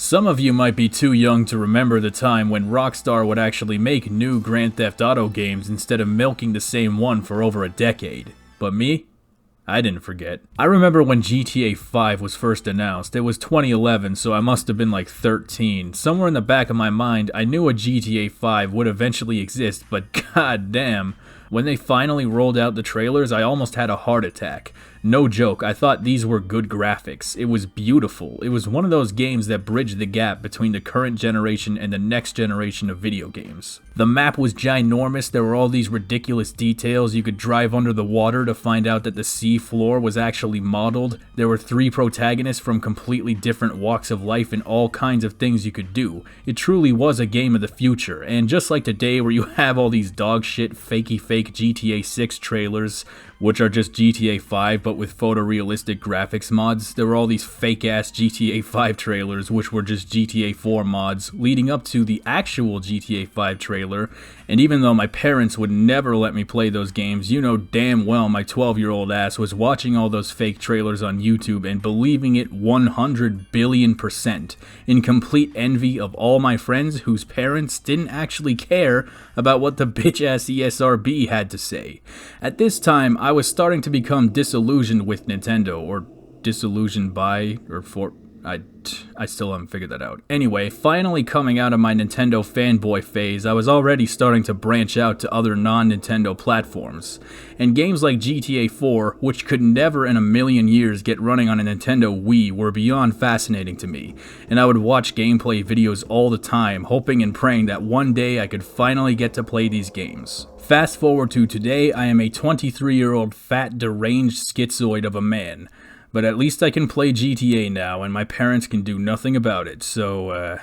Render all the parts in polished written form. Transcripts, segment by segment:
Some of you might be too young to remember the time when Rockstar would actually make new Grand Theft Auto games instead of milking the same one for over a decade. But me? I didn't forget. I remember when GTA 5 was first announced. It was 2011, so I must have been like 13. Somewhere in the back of my mind, I knew a GTA 5 would eventually exist, but goddamn, when they finally rolled out the trailers, I almost had a heart attack. No joke, I thought these were good graphics. It was beautiful. It was one of those games that bridged the gap between the current generation and the next generation of video games. The map was ginormous, there were all these ridiculous details. You could drive under the water to find out that the sea floor was actually modeled. There were 3 protagonists from completely different walks of life and all kinds of things you could do. It truly was a game of the future, and just like today where you have all these dog shit fakey fake GTA 6 trailers, which are just GTA 5 but with photorealistic graphics mods, there were all these fake-ass GTA 5 trailers which were just GTA 4 mods leading up to the actual GTA 5 trailer, and even though my parents would never let me play those games, you know damn well my 12-year-old ass was watching all those fake trailers on YouTube and believing it 100 billion% in complete envy of all my friends whose parents didn't actually care about what the bitch-ass ESRB had to say. At this time, I was starting to become disillusioned with Nintendo, or disillusioned by, or for, I still haven't figured that out. Anyway, finally coming out of my Nintendo fanboy phase, I was already starting to branch out to other non-Nintendo platforms. And games like GTA 4, which could never in a million years get running on a Nintendo Wii, were beyond fascinating to me. And I would watch gameplay videos all the time, hoping and praying that one day I could finally get to play these games. Fast forward to today, I am a 23-year-old fat deranged schizoid of a man. But at least I can play GTA now, and my parents can do nothing about it, so,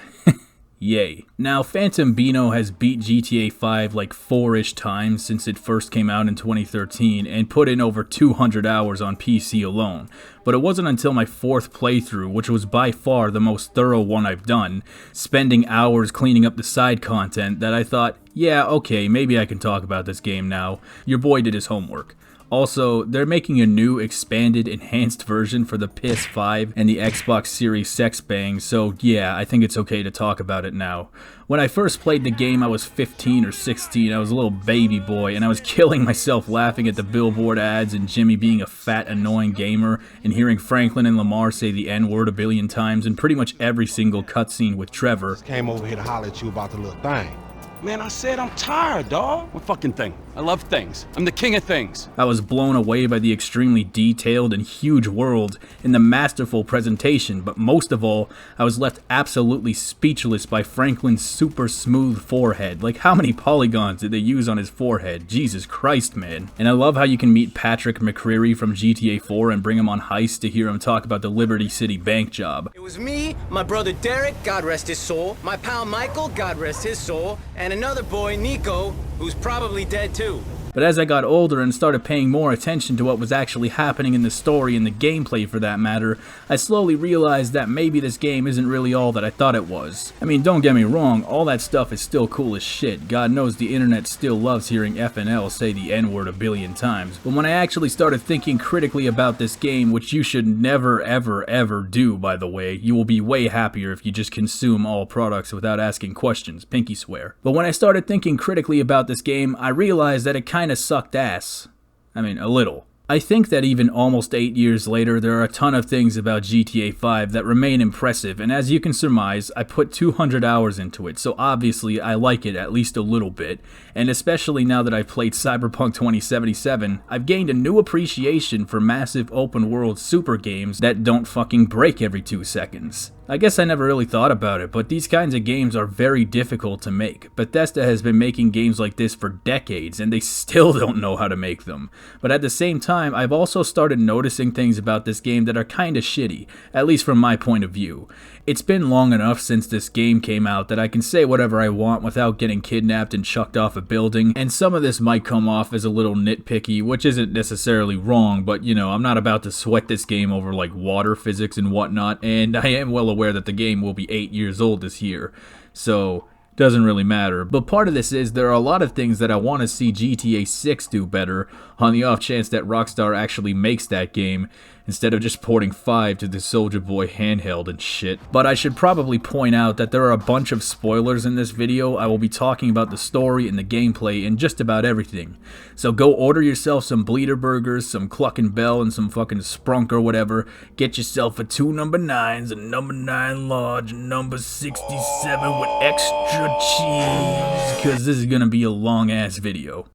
yay. Now, Phantom Bino has beat GTA 5 like 4-ish times since it first came out in 2013, and put in over 200 hours on PC alone. But it wasn't until my 4th playthrough, which was by far the most thorough one I've done, spending hours cleaning up the side content, that I thought, yeah, okay, maybe I can talk about this game now. Your boy did his homework. Also, they're making a new, expanded, enhanced version for the PS5 and the Xbox Series X Bang, so yeah, I think it's okay to talk about it now. When I first played the game, I was 15 or 16, I was a little baby boy, and I was killing myself laughing at the billboard ads and Jimmy being a fat, annoying gamer, and hearing Franklin and Lamar say the N-word a billion times in pretty much every single cutscene with Trevor. Came over here to holler at you about the little thing. Man, I said I'm tired, dawg. What fucking thing? I love things. I'm the king of things. I was blown away by the extremely detailed and huge world and the masterful presentation, but most of all, I was left absolutely speechless by Franklin's super smooth forehead. Like, how many polygons did they use on his forehead? Jesus Christ, man. And I love how you can meet Patrick McCreary from GTA 4 and bring him on Heist to hear him talk about the Liberty City bank job. It was me, my brother Derek, God rest his soul, my pal Michael, God rest his soul, and another boy, Niko, who's probably dead too. But as I got older and started paying more attention to what was actually happening in the story and the gameplay for that matter, I slowly realized that maybe this game isn't really all that I thought it was. I mean, don't get me wrong, all that stuff is still cool as shit. God knows the internet still loves hearing FNL say the N-word a billion times. But when I actually started thinking critically about this game, which you should never ever ever do, by the way, you will be way happier if you just consume all products without asking questions, pinky swear. But when I started thinking critically about this game, I realized that it kinda sucked ass. I mean, a little. I think that even almost 8 years later, there are a ton of things about GTA 5 that remain impressive, and as you can surmise, I put 200 hours into it, so obviously I like it at least a little bit, and especially now that I've played Cyberpunk 2077, I've gained a new appreciation for massive open world super games that don't fucking break every 2 seconds. I guess I never really thought about it, but these kinds of games are very difficult to make. Bethesda has been making games like this for decades, and they still don't know how to make them. But at the same time, I've also started noticing things about this game that are kinda shitty, at least from my point of view. It's been long enough since this game came out that I can say whatever I want without getting kidnapped and chucked off a building, and some of this might come off as a little nitpicky, which isn't necessarily wrong, but you know, I'm not about to sweat this game over like water physics and whatnot, and I am well aware that the game will be 8 years old this year, so doesn't really matter. But part of this is there are a lot of things that I want to see GTA 6 do better on the off chance that Rockstar actually makes that game, instead of just porting 5 to the Soldier Boy handheld and shit. But I should probably point out that there are a bunch of spoilers in this video. I will be talking about the story and the gameplay and just about everything. So go order yourself some Bleeder Burgers, some Cluckin' Bell, and some fucking Sprunk or whatever. Get yourself a 2 number 9s, a number 9 large, and number 67 with extra cheese, cause this is gonna be a long ass video.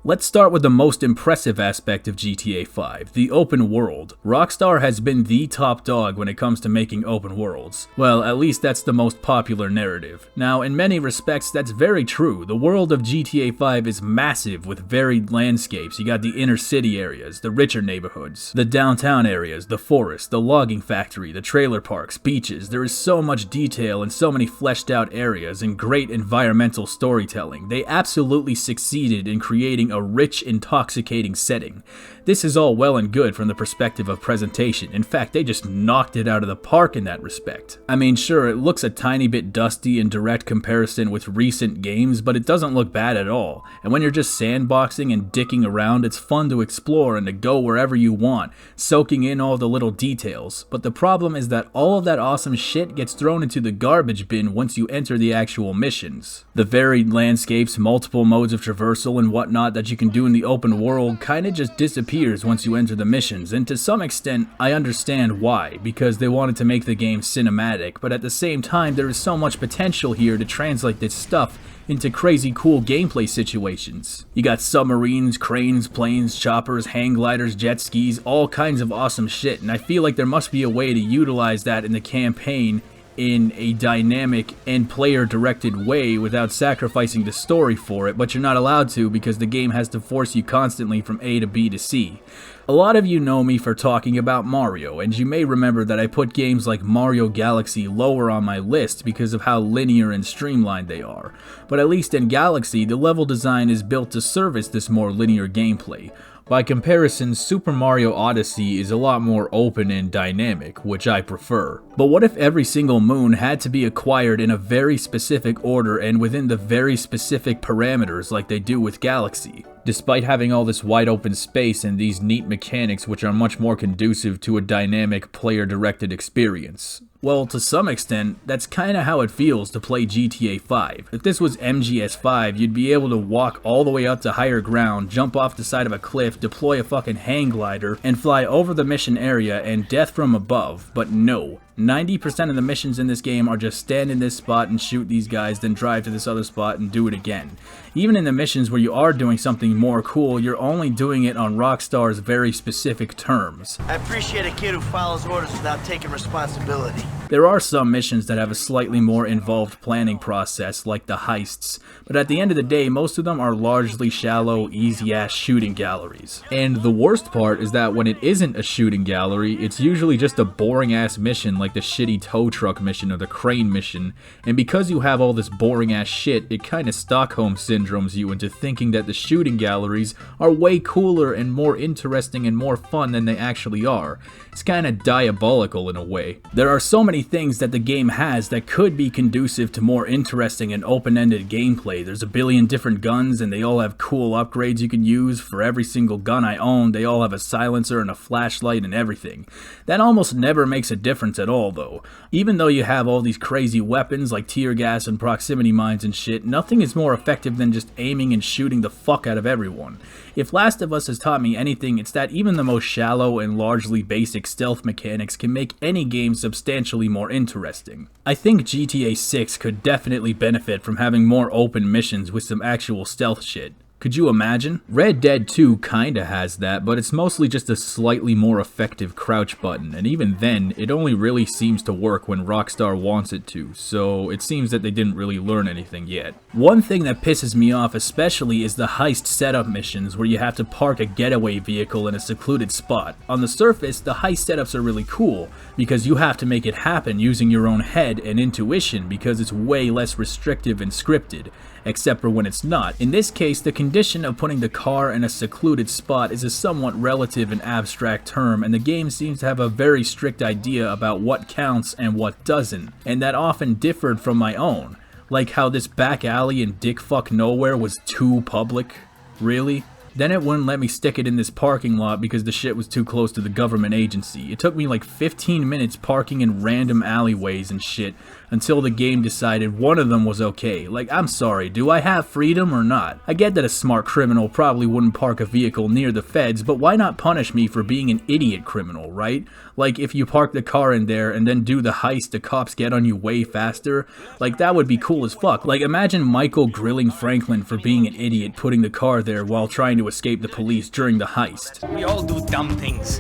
Let's start with the most impressive aspect of GTA 5, the open world. Rockstar has been the top dog when it comes to making open worlds. Well, at least that's the most popular narrative. Now, in many respects, that's very true. The world of GTA 5 is massive with varied landscapes. You got the inner city areas, the richer neighborhoods, the downtown areas, the forest, the logging factory, the trailer parks, beaches. There is so much detail and so many fleshed out areas and great environmental storytelling. They absolutely succeeded in creating a rich, intoxicating setting. This is all well and good from the perspective of presentation. In fact, they just knocked it out of the park in that respect. I mean, sure, it looks a tiny bit dusty in direct comparison with recent games, but it doesn't look bad at all. And when you're just sandboxing and dicking around, it's fun to explore and to go wherever you want, soaking in all the little details. But the problem is that all of that awesome shit gets thrown into the garbage bin once you enter the actual missions. The varied landscapes, multiple modes of traversal and whatnot that you can do in the open world kinda just disappears once you enter the missions, and to some extent I understand why, because they wanted to make the game cinematic, but at the same time there is so much potential here to translate this stuff into crazy cool gameplay situations. You got submarines, cranes, planes, choppers, hang gliders, jet skis, all kinds of awesome shit, and I feel like there must be a way to utilize that in the campaign in a dynamic and player-directed way without sacrificing the story for it, but you're not allowed to because the game has to force you constantly from A to B to C. A lot of you know me for talking about Mario, and you may remember that I put games like Mario Galaxy lower on my list because of how linear and streamlined they are. But at least in Galaxy, the level design is built to service this more linear gameplay. By comparison, Super Mario Odyssey is a lot more open and dynamic, which I prefer. But what if every single moon had to be acquired in a very specific order and within the very specific parameters like they do with Galaxy? Despite having all this wide open space and these neat mechanics which are much more conducive to a dynamic player-directed experience. Well, to some extent, that's kinda how it feels to play GTA 5. If this was MGS 5, you'd be able to walk all the way up to higher ground, jump off the side of a cliff, deploy a fucking hang glider, and fly over the mission area and death from above. But no. 90% of the missions in this game are just stand in this spot and shoot these guys, then drive to this other spot and do it again. Even in the missions where you are doing something more cool, you're only doing it on Rockstar's very specific terms. I appreciate a kid who follows orders without taking responsibility. There are some missions that have a slightly more involved planning process, like the heists, but at the end of the day, most of them are largely shallow, easy-ass shooting galleries. And the worst part is that when it isn't a shooting gallery, it's usually just a boring-ass mission like the shitty tow truck mission or the crane mission, and because you have all this boring-ass shit, it kinda Stockholm syndromes you into thinking that the shooting galleries are way cooler and more interesting and more fun than they actually are. It's kinda diabolical in a way. There are so many things that the game has that could be conducive to more interesting and open-ended gameplay. There's a billion different guns and they all have cool upgrades you can use. For every single gun I own, they all have a silencer and a flashlight and everything. That almost never makes a difference at all though. Even though you have all these crazy weapons like tear gas and proximity mines and shit, nothing is more effective than just aiming and shooting the fuck out of everyone. If Last of Us has taught me anything, it's that even the most shallow and largely basic stealth mechanics can make any game substantially more interesting. I think GTA 6 could definitely benefit from having more open missions with some actual stealth shit. Could you imagine? Red Dead 2 kinda has that, but it's mostly just a slightly more effective crouch button, and even then, it only really seems to work when Rockstar wants it to, so it seems that they didn't really learn anything yet. One thing that pisses me off especially is the heist setup missions where you have to park a getaway vehicle in a secluded spot. On the surface, the heist setups are really cool, because you have to make it happen using your own head and intuition because it's way less restrictive and scripted. Except for when it's not. In this case, the condition of putting the car in a secluded spot is a somewhat relative and abstract term, and the game seems to have a very strict idea about what counts and what doesn't, and that often differed from my own. Like how this back alley in dickfuck nowhere was too public. Really? Then it wouldn't let me stick it in this parking lot because the shit was too close to the government agency. It took me like 15 minutes parking in random alleyways and shit until the game decided one of them was okay. Like, I'm sorry, do I have freedom or not? I get that a smart criminal probably wouldn't park a vehicle near the feds, but why not punish me for being an idiot criminal, right? Like, if you park the car in there and then do the heist, the cops get on you way faster. Like, that would be cool as fuck. Like, imagine Michael grilling Franklin for being an idiot putting the car there while trying to escape the police during the heist. We all do dumb things.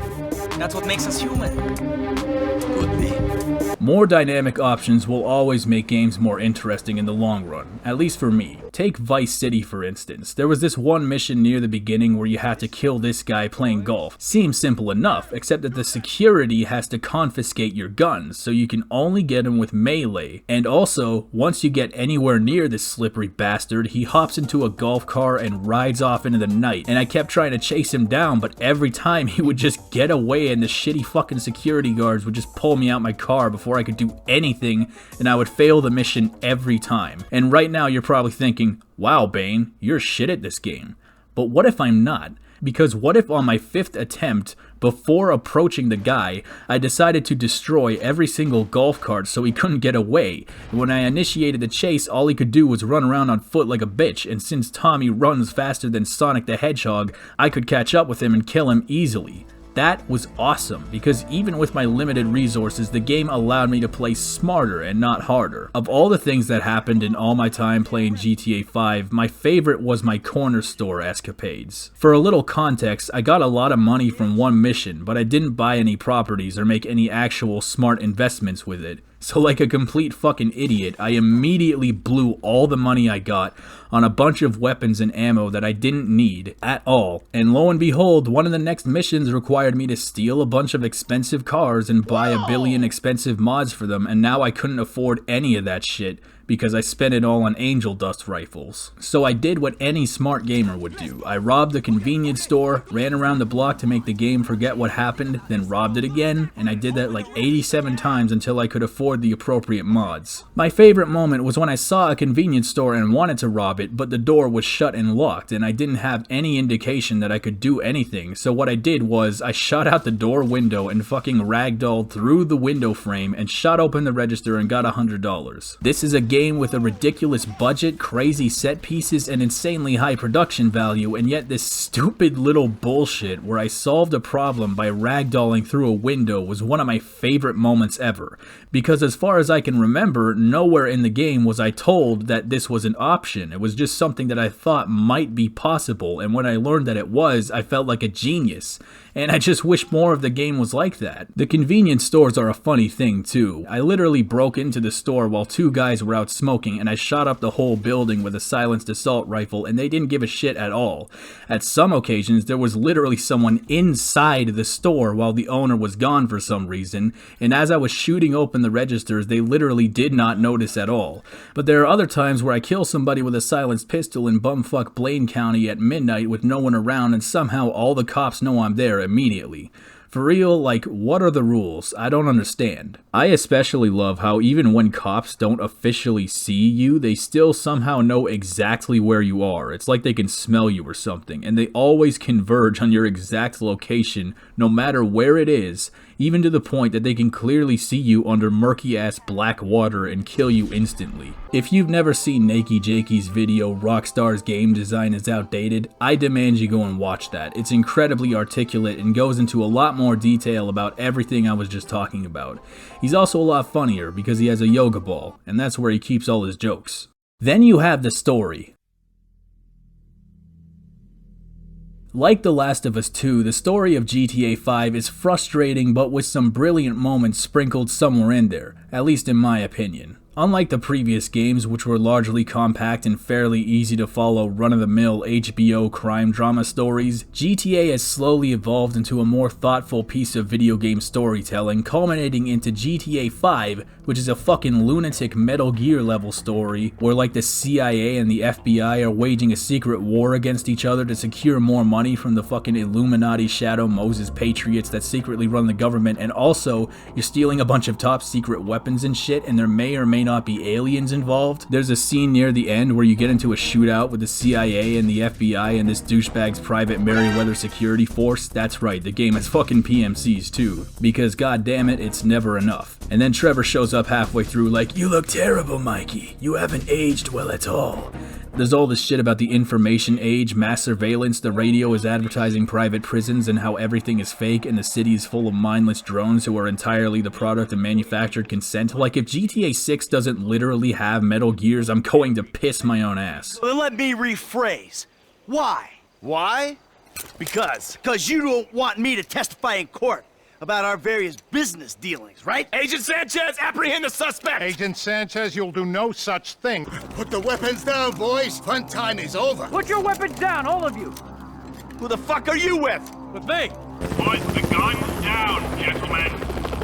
That's what makes us human. Could be. More dynamic options will always make games more interesting in the long run, at least for me. Take Vice City for instance. There was this one mission near the beginning where you had to kill this guy playing golf. Seems simple enough, except that the security has to confiscate your guns, so you can only get him with melee. And also, once you get anywhere near this slippery bastard, he hops into a golf car and rides off into the night. And I kept trying to chase him down, but every time he would just get away and the shitty fucking security guards would just pull me out my car before I could do anything, and I would fail the mission every time. And right now you're probably thinking, wow Bane, you're shit at this game. But what if I'm not? Because what if on my 5th attempt, before approaching the guy, I decided to destroy every single golf cart so he couldn't get away. And when I initiated the chase, all he could do was run around on foot like a bitch, and since Tommy runs faster than Sonic the Hedgehog, I could catch up with him and kill him easily. That was awesome, because even with my limited resources, the game allowed me to play smarter and not harder. Of all the things that happened in all my time playing GTA 5, my favorite was my corner store escapades. For a little context, I got a lot of money from one mission, but I didn't buy any properties or make any actual smart investments with it. So like a complete fucking idiot, I immediately blew all the money I got on a bunch of weapons and ammo that I didn't need at all. And lo and behold, one of the next missions required me to steal a bunch of expensive cars and buy a billion expensive mods for them, and now I couldn't afford any of that shit because I spent it all on angel dust rifles. So I did what any smart gamer would do. I robbed the convenience store, ran around the block to make the game forget what happened, then robbed it again, and I did that like 87 times until I could afford the appropriate mods. My favorite moment was when I saw a convenience store and wanted to rob it, but the door was shut and locked, and I didn't have any indication that I could do anything, so what I did was I shot out the door window and fucking ragdolled through the window frame and shot open the register and got $100. This is a game with a ridiculous budget, crazy set pieces, and insanely high production value, and yet this stupid little bullshit where I solved a problem by ragdolling through a window was one of my favorite moments ever. Because as far as I can remember, nowhere in the game was I told that this was an option. It was just something that I thought might be possible, and when I learned that it was, I felt like a genius. And I just wish more of the game was like that. The convenience stores are a funny thing too. I literally broke into the store while two guys were out smoking, and I shot up the whole building with a silenced assault rifle, and they didn't give a shit at all. At some occasions, there was literally someone inside the store while the owner was gone for some reason, and as I was shooting open the registers, they literally did not notice at all. But there are other times where I kill somebody with a silenced pistol in bumfuck Blaine County at midnight with no one around, and somehow all the cops know I'm there immediately. For real, like, what are the rules? I don't understand. I especially love how even when cops don't officially see you, they still somehow know exactly where you are. It's like they can smell you or something, and they always converge on your exact location, no matter where it is, even to the point that they can clearly see you under murky-ass black water and kill you instantly. If you've never seen Nakey Jakey's video, Rockstar's game design is outdated, I demand you go and watch that. It's incredibly articulate and goes into a lot more detail about everything I was just talking about. He's also a lot funnier because he has a yoga ball, and that's where he keeps all his jokes. Then you have the story. Like The Last of Us 2, the story of GTA 5 is frustrating but with some brilliant moments sprinkled somewhere in there, at least in my opinion. Unlike the previous games, which were largely compact and fairly easy to follow run-of-the-mill HBO crime drama stories, GTA has slowly evolved into a more thoughtful piece of video game storytelling, culminating into GTA 5, which is a fucking lunatic Metal Gear level story, where like the CIA and the FBI are waging a secret war against each other to secure more money from the fucking Illuminati Shadow Moses Patriots that secretly run the government, and also you're stealing a bunch of top secret weapons and shit, and there may or may not be aliens involved. There's a scene near the end where you get into a shootout with the CIA and the FBI and this douchebag's private Merryweather security force. That's right, the game has fucking PMCs too, because god damn it, it's never enough. And then Trevor shows up halfway through like, "You look terrible, Mikey. You haven't aged well at all." There's all this shit about the information age, mass surveillance, the radio is advertising private prisons, and how everything is fake and the city is full of mindless drones who are entirely the product of manufactured consent. Like, if GTA 6 doesn't literally have Metal Gears, I'm going to piss my own ass. Well, let me rephrase. Why? Why? Because you don't want me to testify in court about our various business dealings, right? Agent Sanchez, apprehend the suspect! Agent Sanchez, you'll do no such thing. Put the weapons down, boys. Fun time is over. Put your weapons down, all of you. Who the fuck are you with? With me. Put the guns down, gentlemen.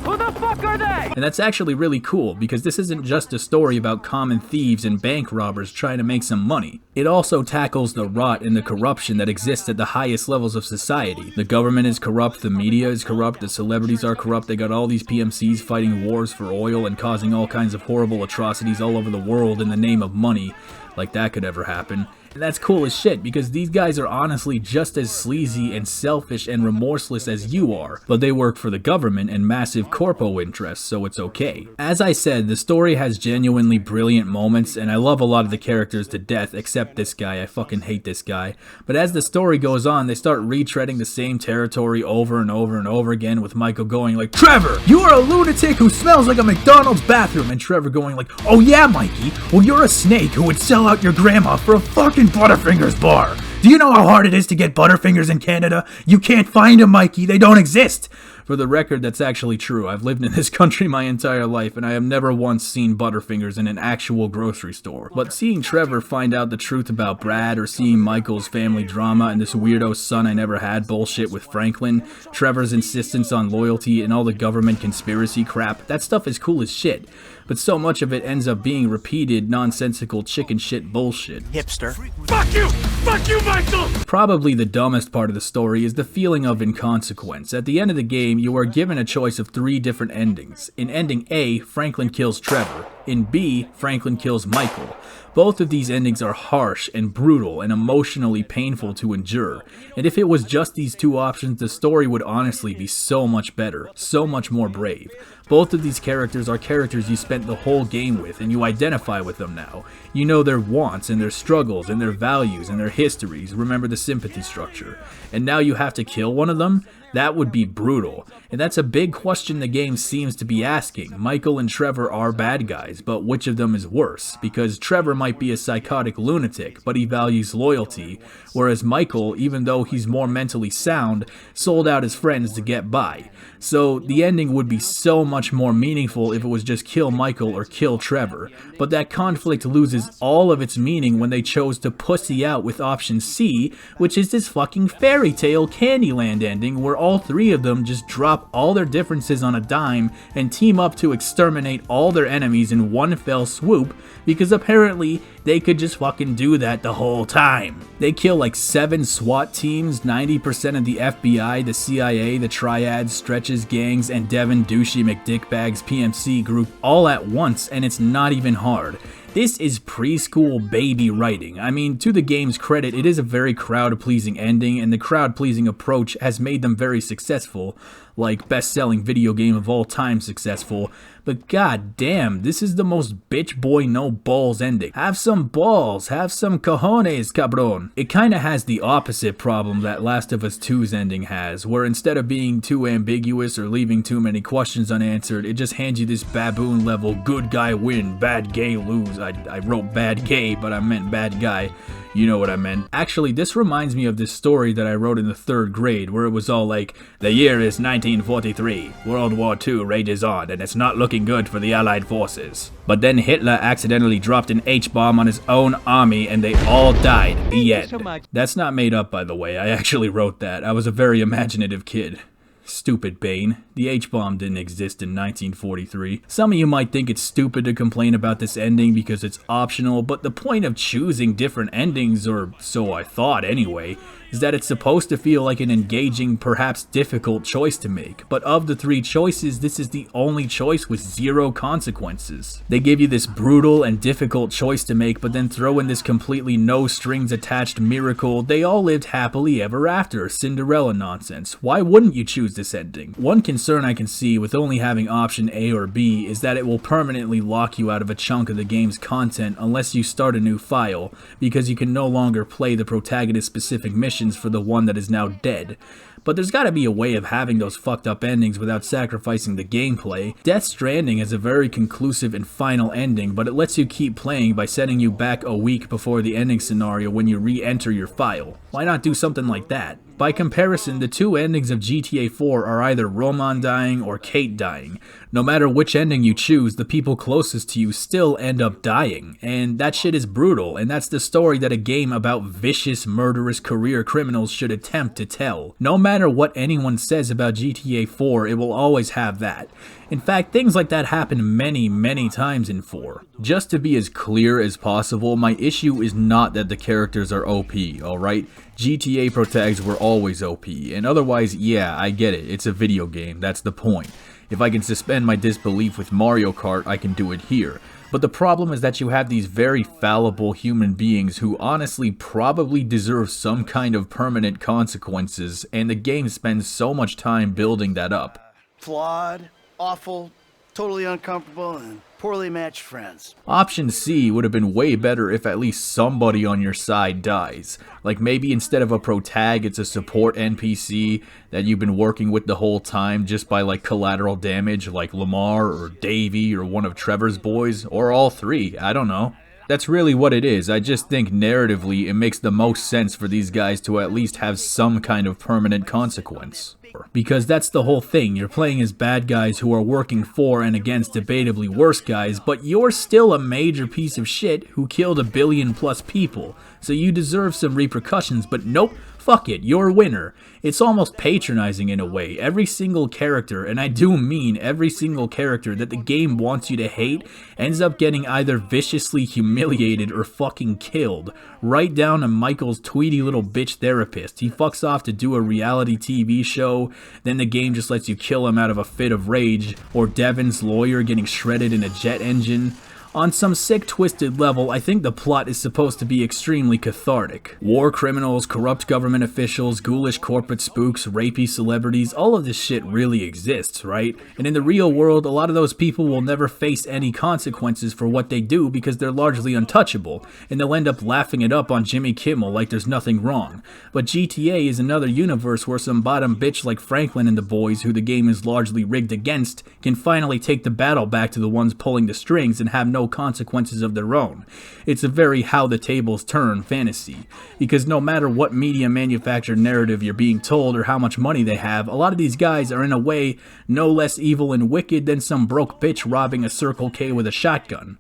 Who the fuck are they? And that's actually really cool, because this isn't just a story about common thieves and bank robbers trying to make some money. It also tackles the rot and the corruption that exists at the highest levels of society. The government is corrupt, the media is corrupt, the celebrities are corrupt, they got all these PMCs fighting wars for oil and causing all kinds of horrible atrocities all over the world in the name of money. Like that could ever happen. And that's cool as shit, because these guys are honestly just as sleazy and selfish and remorseless as you are, but they work for the government and massive corpo interests, so it's okay. As I said, the story has genuinely brilliant moments, and I love a lot of the characters to death, except this guy. I fucking hate this guy. But as the story goes on, they start retreading the same territory over and over and over again, with Michael going like, "Trevor, you are a lunatic who smells like a McDonald's bathroom," and Trevor going like, "Oh yeah, Mikey, well you're a snake who would sell out your grandma for a fucking Butterfingers bar. Do you know how hard it is to get Butterfingers in Canada? You can't find them, Mikey. They don't exist." For the record, that's actually true. I've lived in this country my entire life, and I have never once seen Butterfingers in an actual grocery store. But seeing Trevor find out the truth about Brad, or seeing Michael's family drama and this weirdo son I never had bullshit with Franklin, Trevor's insistence on loyalty, and all the government conspiracy crap, that stuff is cool as shit. But so much of it ends up being repeated, nonsensical chicken shit bullshit. Hipster. Fuck you! Fuck you, Michael! Probably the dumbest part of the story is the feeling of inconsequence. At the end of the game, you are given a choice of 3 different endings. In ending A, Franklin kills Trevor. In B, Franklin kills Michael. Both of these endings are harsh and brutal and emotionally painful to endure. And if it was just these 2 options, the story would honestly be so much better, so much more brave. Both of these characters are characters you spent the whole game with, and you identify with them now. You know their wants and their struggles and their values and their histories. Remember the sympathy structure. And now you have to kill one of them? That would be brutal. And that's a big question the game seems to be asking. Michael and Trevor are bad guys, but which of them is worse? Because Trevor might be a psychotic lunatic, but he values loyalty, whereas Michael, even though he's more mentally sound, sold out his friends to get by. So the ending would be so much more meaningful if it was just kill Michael or kill Trevor. But that conflict loses all of its meaning when they chose to pussy out with option C, which is this fucking fairy tale Candyland ending where all 3 of them just drop all their differences on a dime and team up to exterminate all their enemies in one fell swoop, because apparently they could just fucking do that the whole time. They kill like 7 SWAT teams, 90% of the FBI, the CIA, the Triads, Stretches gangs, and Devin Douchey McDickbags PMC group all at once, and it's not even hard. This is preschool baby writing. I mean, to the game's credit, it is a very crowd-pleasing ending, and the crowd-pleasing approach has made them very successful, like best-selling video game of all time successful. But god damn, this is the most bitch boy no balls ending. Have some balls, have some cojones, cabron. It kinda has the opposite problem that Last of Us 2's ending has, where instead of being too ambiguous or leaving too many questions unanswered, it just hands you this baboon level good guy win, bad gay lose. I wrote bad gay, but I meant bad guy. You know what I meant. Actually, this reminds me of this story that I wrote in the 3rd grade, where it was all like, the year is 1943, World War II rages on, and it's not looking good for the Allied forces. But then Hitler accidentally dropped an H-bomb on his own army, and they all died. The end. That's not made up, by the way. I actually wrote that. I was a very imaginative kid. Stupid Bane. The H-bomb didn't exist in 1943. Some of you might think it's stupid to complain about this ending because it's optional, but the point of choosing different endings, or so I thought anyway, is that it's supposed to feel like an engaging, perhaps difficult choice to make, but of the 3 choices, this is the only choice with 0 consequences. They give you this brutal and difficult choice to make, but then throw in this completely no strings attached miracle, they all lived happily ever after, Cinderella nonsense. Why wouldn't you choose this ending? One concern I can see with only having option A or B is that it will permanently lock you out of a chunk of the game's content unless you start a new file, because you can no longer play the protagonist specific missions for the one that is now dead. But there's gotta be a way of having those fucked up endings without sacrificing the gameplay. Death Stranding has a very conclusive and final ending, but it lets you keep playing by setting you back a week before the ending scenario when you re-enter your file. Why not do something like that? By comparison, the 2 endings of GTA 4 are either Roman dying or Kate dying. No matter which ending you choose, the people closest to you still end up dying, and that shit is brutal, and that's the story that a game about vicious, murderous career criminals should attempt to tell. No matter what anyone says about GTA 4, it will always have that. In fact, things like that happen many times in 4. Just to be as clear as possible, my issue is not that the characters are OP, alright? GTA protags were always OP, and otherwise, yeah, I get it, it's a video game, that's the point. If I can suspend my disbelief with Mario Kart, I can do it here. But the problem is that you have these very fallible human beings who honestly probably deserve some kind of permanent consequences, and the game spends so much time building that up. Flawed, awful, totally uncomfortable, and poorly matched friends. Option C would have been way better if at least somebody on your side dies. Like maybe instead of a protag, it's a support NPC that you've been working with the whole time just by like collateral damage, like Lamar or Davey or one of Trevor's boys, or all 3, I don't know. That's really what it is. I just think narratively it makes the most sense for these guys to at least have some kind of permanent consequence. Because that's the whole thing, you're playing as bad guys who are working for and against debatably worse guys, but you're still a major piece of shit who killed 1 billion+ people, so you deserve some repercussions, but nope, fuck it, you're a winner. It's almost patronizing in a way. Every single character, and I do mean every single character that the game wants you to hate, ends up getting either viciously humiliated or fucking killed. Right down to Michael's tweety little bitch therapist. He fucks off to do a reality TV show, then the game just lets you kill him out of a fit of rage, or Devin's lawyer getting shredded in a jet engine. On some sick, twisted level, I think the plot is supposed to be extremely cathartic. War criminals, corrupt government officials, ghoulish corporate spooks, rapey celebrities, all of this shit really exists, right? And in the real world, a lot of those people will never face any consequences for what they do because they're largely untouchable, and they'll end up laughing it up on Jimmy Kimmel like there's nothing wrong. But GTA is another universe where some bottom bitch like Franklin and the boys, who the game is largely rigged against, can finally take the battle back to the ones pulling the strings and have no consequences of their own. It's a very how the tables turn fantasy, because no matter what media manufactured narrative you're being told or how much money they have, a lot of these guys are in a way no less evil and wicked than some broke bitch robbing a Circle K with a shotgun.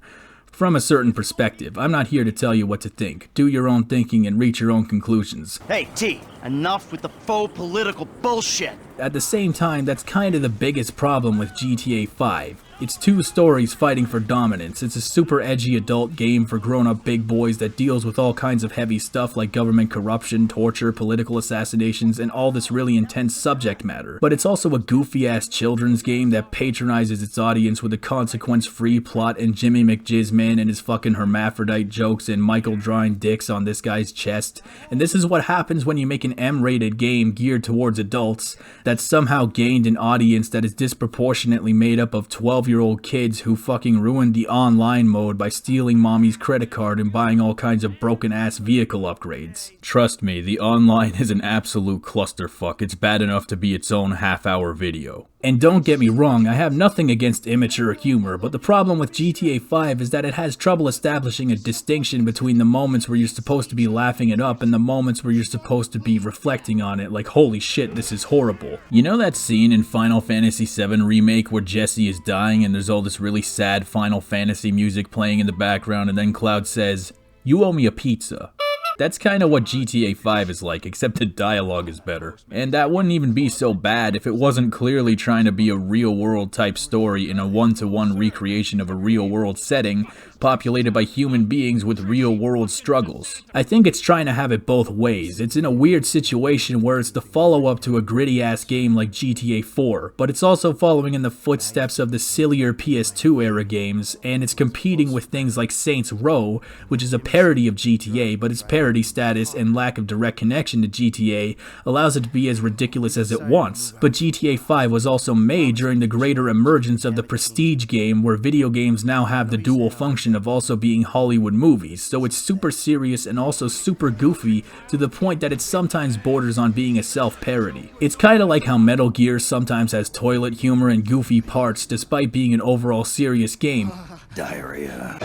From a certain perspective, I'm not here to tell you what to think. Do your own thinking and reach your own conclusions. Hey, T, enough with the faux political bullshit. At the same time, that's kind of the biggest problem with GTA 5. It's 2 stories fighting for dominance. It's a super edgy adult game for grown-up big boys that deals with all kinds of heavy stuff like government corruption, torture, political assassinations, and all this really intense subject matter. But it's also a goofy-ass children's game that patronizes its audience with a consequence-free plot and Jimmy McJizzman and his fucking hermaphrodite jokes and Michael drawing dicks on this guy's chest. And this is what happens when you make an M-rated game geared towards adults that somehow gained an audience that is disproportionately made up of 12-year-old kids who fucking ruined the online mode by stealing mommy's credit card and buying all kinds of broken-ass vehicle upgrades. Trust me, the online is an absolute clusterfuck. It's bad enough to be its own half-hour video. And don't get me wrong, I have nothing against immature humor, but the problem with GTA 5 is that it has trouble establishing a distinction between the moments where you're supposed to be laughing it up and the moments where you're supposed to be reflecting on it like, holy shit, this is horrible. You know that scene in Final Fantasy VII Remake where Jesse is dying and there's all this really sad Final Fantasy music playing in the background and then Cloud says, "You owe me a pizza." That's kinda what GTA 5 is like, except the dialogue is better. And that wouldn't even be so bad if it wasn't clearly trying to be a real-world type story in a one-to-one recreation of a real-world setting, populated by human beings with real-world struggles. I think it's trying to have it both ways. It's in a weird situation where it's the follow-up to a gritty-ass game like GTA 4, but it's also following in the footsteps of the sillier PS2 era games, and it's competing with things like Saints Row, which is a parody of GTA, but its parody status and lack of direct connection to GTA allows it to be as ridiculous as it wants. But GTA 5 was also made during the greater emergence of the prestige game, where video games now have the dual function of also being Hollywood movies, so it's super serious and also super goofy to the point that it sometimes borders on being a self-parody. It's kinda like how Metal Gear sometimes has toilet humor and goofy parts despite being an overall serious game. Diarrhea.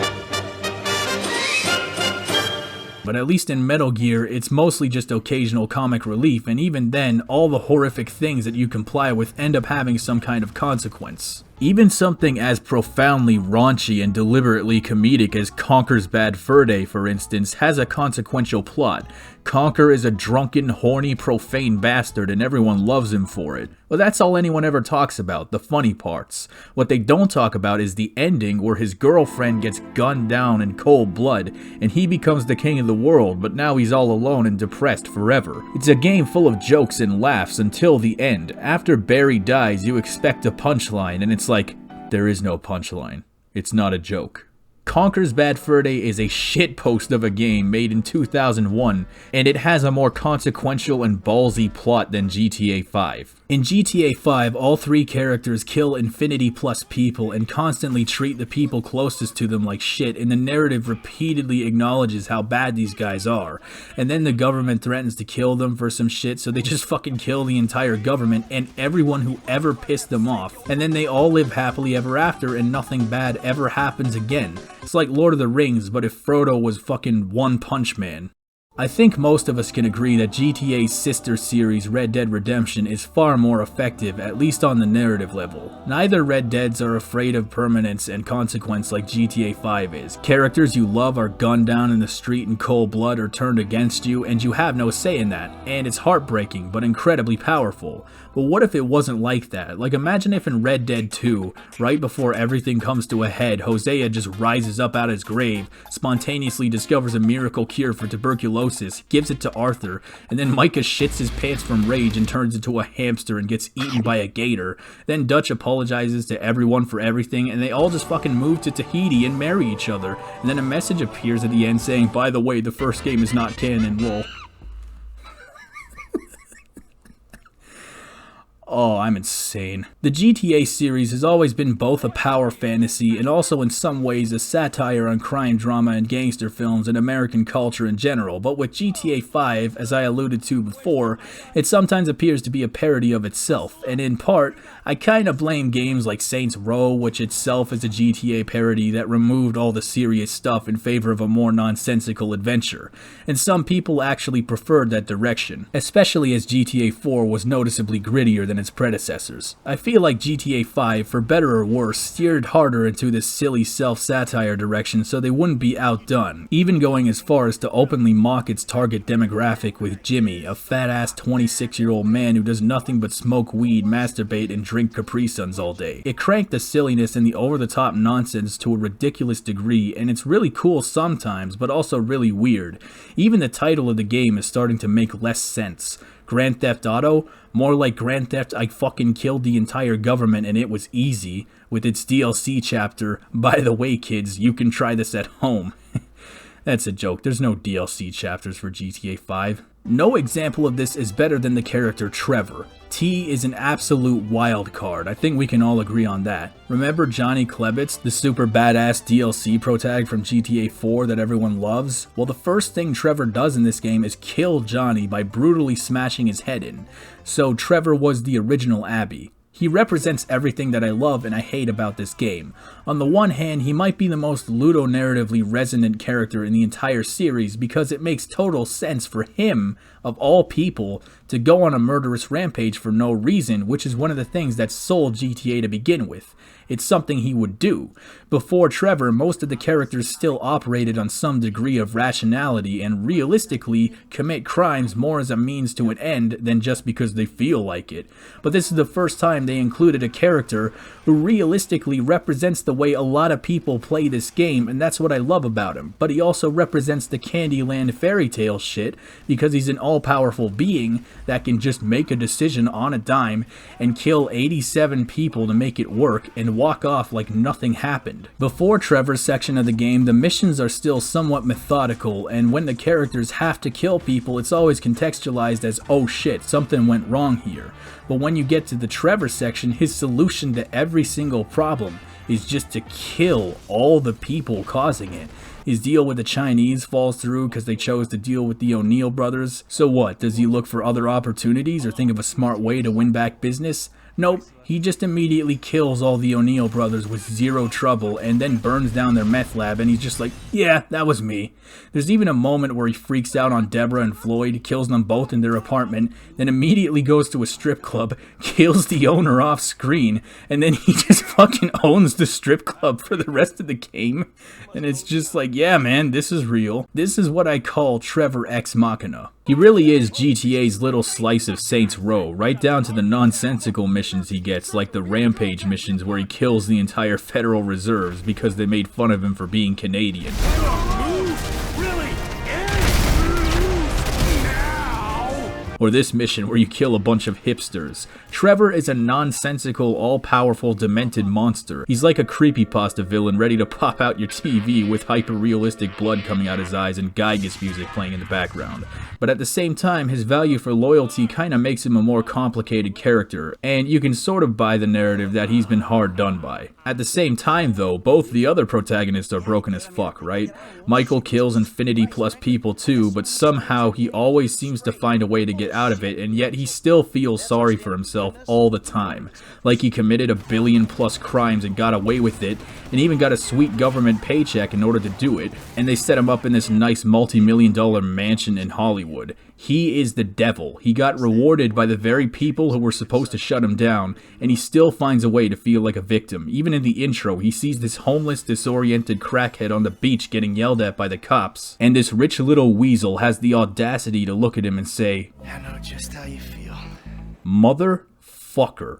But at least in Metal Gear, it's mostly just occasional comic relief, and even then, all the horrific things that you comply with end up having some kind of consequence. Even something as profoundly raunchy and deliberately comedic as Conker's Bad Fur Day, for instance, has a consequential plot. Conker is a drunken, horny, profane bastard and everyone loves him for it. Well, that's all anyone ever talks about, the funny parts. What they don't talk about is the ending where his girlfriend gets gunned down in cold blood and he becomes the king of the world, but now he's all alone and depressed forever. It's a game full of jokes and laughs until the end. After Barry dies, you expect a punchline, and it's like, there is no punchline. It's not a joke. Conker's Bad Fur Day is a shitpost of a game made in 2001, and it has a more consequential and ballsy plot than GTA 5. In GTA 5, all three characters kill infinity plus people and constantly treat the people closest to them like shit, and the narrative repeatedly acknowledges how bad these guys are. And then the government threatens to kill them for some shit, so they just fucking kill the entire government and everyone who ever pissed them off. And then they all live happily ever after and nothing bad ever happens again. It's like Lord of the Rings, but if Frodo was fucking One Punch Man. I think most of us can agree that GTA's sister series Red Dead Redemption is far more effective, at least on the narrative level. Neither Red Deads are afraid of permanence and consequence like GTA 5 is. Characters you love are gunned down in the street in cold blood or turned against you, and you have no say in that, and it's heartbreaking but incredibly powerful. But what if it wasn't like that? Like, imagine if in Red Dead 2, right before everything comes to a head, Hosea just rises up out of his grave, spontaneously discovers a miracle cure for tuberculosis, gives it to Arthur, and then Micah shits his pants from rage and turns into a hamster and gets eaten by a gator. Then Dutch apologizes to everyone for everything, and they all just fucking move to Tahiti and marry each other. And then a message appears at the end saying, by the way, the first game is not canon, lol. Oh, I'm insane. The GTA series has always been both a power fantasy and also in some ways a satire on crime drama and gangster films and American culture in general, but with GTA 5, as I alluded to before, it sometimes appears to be a parody of itself, and in part, I kinda blame games like Saints Row, which itself is a GTA parody that removed all the serious stuff in favor of a more nonsensical adventure, and some people actually preferred that direction, especially as GTA 4 was noticeably grittier than its predecessors. I feel like GTA 5, for better or worse, steered harder into this silly self-satire direction so they wouldn't be outdone, even going as far as to openly mock its target demographic with Jimmy, a fat-ass 26-year-old man who does nothing but smoke weed, masturbate, and drink Capri Suns all day. It cranked the silliness and the over-the-top nonsense to a ridiculous degree, and it's really cool sometimes, but also really weird. Even the title of the game is starting to make less sense. Grand Theft Auto? More like Grand Theft I fucking killed the entire government and it was easy, with its DLC chapter, by the way kids, you can try this at home. That's a joke, there's no DLC chapters for GTA 5. No example of this is better than the character Trevor. T is an absolute wild card, I think we can all agree on that. Remember Johnny Klebitz, the super badass DLC protag from GTA 4 that everyone loves? Well, the first thing Trevor does in this game is kill Johnny by brutally smashing his head in. So Trevor was the original Abby. He represents everything that I love and I hate about this game. On the one hand, he might be the most ludonarratively resonant character in the entire series because it makes total sense for him, of all people, to go on a murderous rampage for no reason, which is one of the things that sold GTA to begin with. It's something he would do. Before Trevor, most of the characters still operated on some degree of rationality and realistically commit crimes more as a means to an end than just because they feel like it. But this is the first time they included a character who realistically represents the way a lot of people play this game, and that's what I love about him. But he also represents the Candyland fairy tale shit because he's an all-powerful being that can just make a decision on a dime and kill 87 people to make it work and walk off like nothing happened. Before Trevor's section of the game, the missions are still somewhat methodical, and when the characters have to kill people, it's always contextualized as, oh shit, something went wrong here. But when you get to the Trevor section, his solution to every single problem is just to kill all the people causing it. His deal with the Chinese falls through because they chose to deal with the O'Neill brothers. So what, does he look for other opportunities or think of a smart way to win back business? Nope, he just immediately kills all the O'Neill brothers with zero trouble and then burns down their meth lab, and he's just like, yeah, that was me. There's even a moment where he freaks out on Deborah and Floyd, kills them both in their apartment, then immediately goes to a strip club, kills the owner off screen, and then he just fucking owns the strip club for the rest of the game. And it's just like, yeah man, this is real. This is what I call Trevor Ex Machina. He really is GTA's little slice of Saints Row, right down to the nonsensical missions he gets, like the Rampage missions where he kills the entire Federal Reserves because they made fun of him for being Canadian. Or this mission where you kill a bunch of hipsters. Trevor is a nonsensical, all-powerful, demented monster. He's like a creepypasta villain ready to pop out your TV with hyper-realistic blood coming out his eyes and Gygas music playing in the background. But at the same time, his value for loyalty kinda makes him a more complicated character, and you can sort of buy the narrative that he's been hard done by. At the same time though, both the other protagonists are broken as fuck, right? Michael kills infinity plus people too, but somehow he always seems to find a way to get out of it, and yet he still feels sorry for himself all the time. Like he committed 1 billion plus crimes and got away with it, and even got a sweet government paycheck in order to do it, and they set him up in this nice multi-million-dollar mansion in Hollywood. He is the devil. He got rewarded by the very people who were supposed to shut him down, and he still finds a way to feel like a victim. Even in the intro, he sees this homeless, disoriented crackhead on the beach getting yelled at by the cops, and this rich little weasel has the audacity to look at him and say, I know just how you feel. Motherfucker.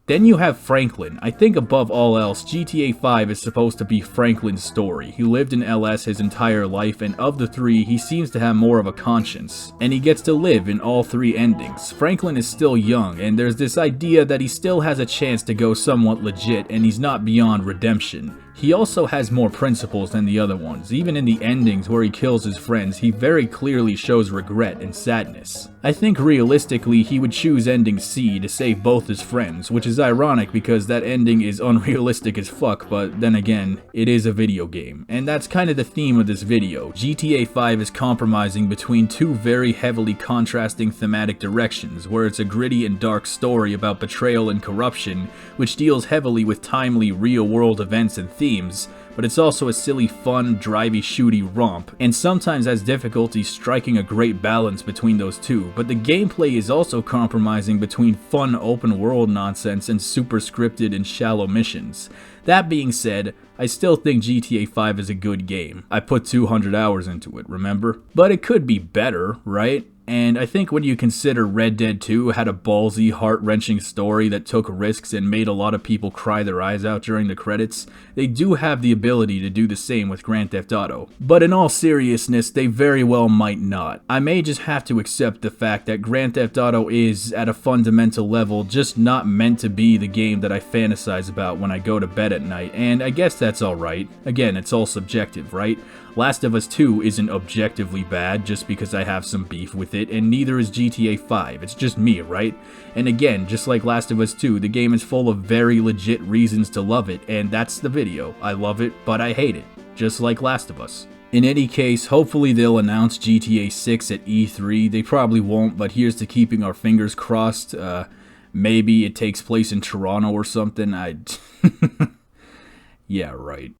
Then you have Franklin. I think above all else, GTA 5 is supposed to be Franklin's story. He lived in LS his entire life, and of the three, he seems to have more of a conscience. And he gets to live in all three endings. Franklin is still young, and there's this idea that he still has a chance to go somewhat legit, and he's not beyond redemption. He also has more principles than the other ones. Even in the endings where he kills his friends, he very clearly shows regret and sadness. I think realistically he would choose ending C to save both his friends, which is ironic because that ending is unrealistic as fuck, but then again, it is a video game. And that's kind of the theme of this video. GTA 5 is compromising between two very heavily contrasting thematic directions, where it's a gritty and dark story about betrayal and corruption, which deals heavily with timely real-world events and themes, but it's also a silly, fun, drivey, shooty romp, and sometimes has difficulty striking a great balance between those two. But the gameplay is also compromising between fun open world nonsense and super scripted and shallow missions. That being said, I still think GTA 5 is a good game. I put 200 hours into it, remember? But it could be better, right? And I think when you consider Red Dead 2 had a ballsy, heart-wrenching story that took risks and made a lot of people cry their eyes out during the credits, they do have the ability to do the same with Grand Theft Auto. But in all seriousness, they very well might not. I may just have to accept the fact that Grand Theft Auto is, at a fundamental level, just not meant to be the game that I fantasize about when I go to bed at night, and I guess that's alright. Again, it's all subjective, right? Last of Us 2 isn't objectively bad just because I have some beef with it, and neither is GTA 5, it's just me, right? And again, just like Last of Us 2, the game is full of very legit reasons to love it, and that's the video. I love it, but I hate it, just like Last of Us. In any case, hopefully they'll announce GTA 6 at E3, they probably won't, but here's to keeping our fingers crossed. Maybe it takes place in Toronto or something. Yeah, right.